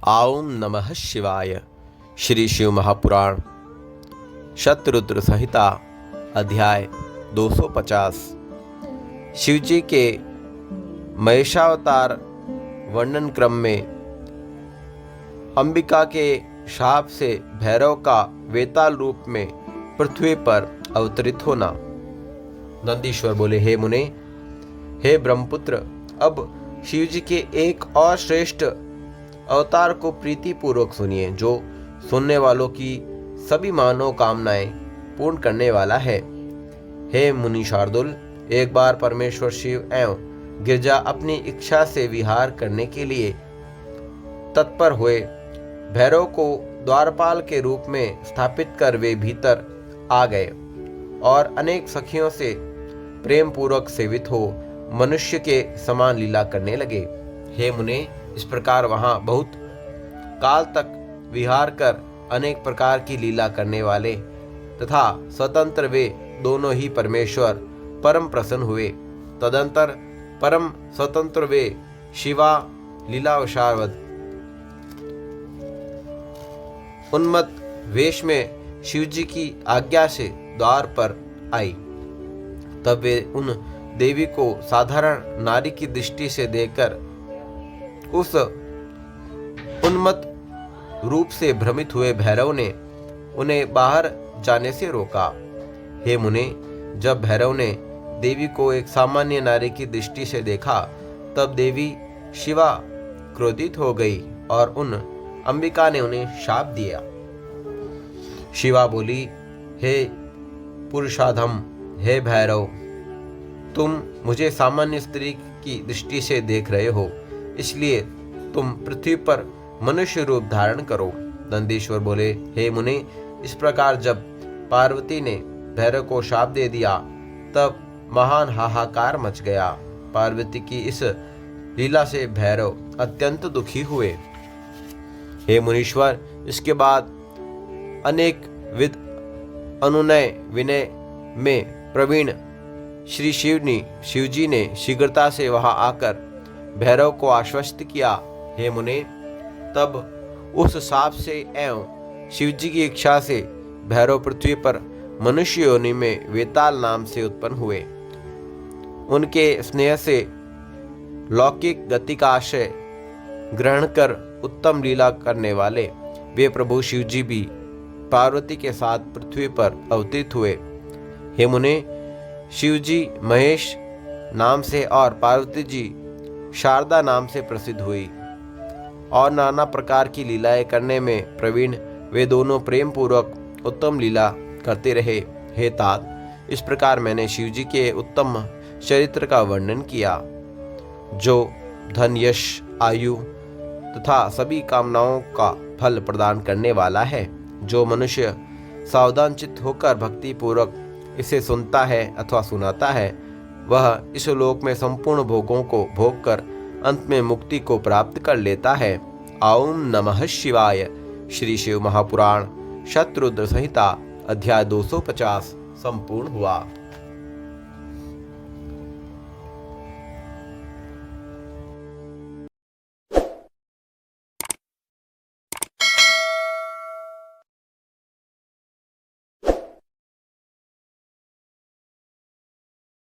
ओम नमः शिवाय। श्री शिव महापुराण शतरुद्र संहिता अध्याय 250। शिवजी के महेशावतार वर्णन क्रम में अंबिका के शाप से भैरव का वेताल रूप में पृथ्वी पर अवतरित होना। नंदीश्वर बोले, हे मुने, हे ब्रह्मपुत्र, अब शिवजी के एक और श्रेष्ठ अवतार को प्रीति पूर्वक सुनिए, जो सुनने वालों की सभी मानव कामनाएं पूर्ण करने वाला है। हे मुनि शार्दुल, एक बार परमेश्वर शिव एवं गिरजा अपनी इच्छा से विहार करने के लिए तत्पर हुए। भैरव को द्वारपाल के रूप में स्थापित कर वे भीतर आ गए और अनेक सखियों से प्रेम पूर्वक सेवित हो मनुष्य के समान लीला करने लगे। हे मुने, इस प्रकार वहां बहुत काल तक विहार कर अनेक प्रकार की लीला करने वाले तथा स्वतंत्र वे दोनों ही परमेश्वर परम प्रसन्न हुए। तदंतर परम स्वतंत्र वे शिवा लीलावशावद उन्मत्त वेश में शिवजी की आज्ञा से द्वार पर आई। तब वे उन देवी को साधारण नारी की दृष्टि से देखकर उस उन्मत्त रूप से भ्रमित हुए भैरव ने उन्हें बाहर जाने से रोका। हे मुने, जब भैरव ने देवी को एक सामान्य नारी की दृष्टि से देखा, तब देवी शिवा क्रोधित हो गई और उन अंबिका ने उन्हें शाप दिया। शिवा बोली, हे पुरुषाधम, हे भैरव, तुम मुझे सामान्य स्त्री की दृष्टि से देख रहे हो, इसलिए तुम पृथ्वी पर मनुष्य रूप धारण करो। नंदीश्वर बोले, हे मुने, इस प्रकार जब पार्वती ने भैरव को शाप दे दिया, तब महान हाहाकार मच गया। पार्वती की इस लीला से भैरव अत्यंत दुखी हुए। हे मुनीश्वर, इसके बाद अनेक विध अनुनय विनय में प्रवीण श्री शिवजी ने शीघ्रता से वहां आकर भैरव को आश्वस्त किया। हे मुने, तब उस शाप से एवं शिवजी की इच्छा से भैरव पृथ्वी पर मनुष्य योनि में वेताल नाम से उत्पन्न हुए। उनके स्नेह से लौकिक गति का आश्रय ग्रहण कर उत्तम लीला करने वाले वे प्रभु शिवजी भी पार्वती के साथ पृथ्वी पर अवतरित हुए। हे मुने, शिवजी महेश नाम से और पार्वती जी शारदा नाम से प्रसिद्ध हुई और नाना प्रकार की लीलाएं करने में प्रवीण वे दोनों प्रेम पूर्वक उत्तम लीला करते रहे। हे तात, इस प्रकार मैंने शिवजी के उत्तम चरित्र का वर्णन किया, जो धन, यश, आयु तथा सभी कामनाओं का फल प्रदान करने वाला है। जो मनुष्य सावधान चित्त होकर भक्ति पूर्वक इसे सुनता है अथवा सुनाता है, वह इस लोक में संपूर्ण भोगों को भोग कर अंत में मुक्ति को प्राप्त कर लेता है। ओम नमः शिवाय। श्री शिव महापुराण शतरुद्र संहिता अध्याय 250 संपूर्ण हुआ।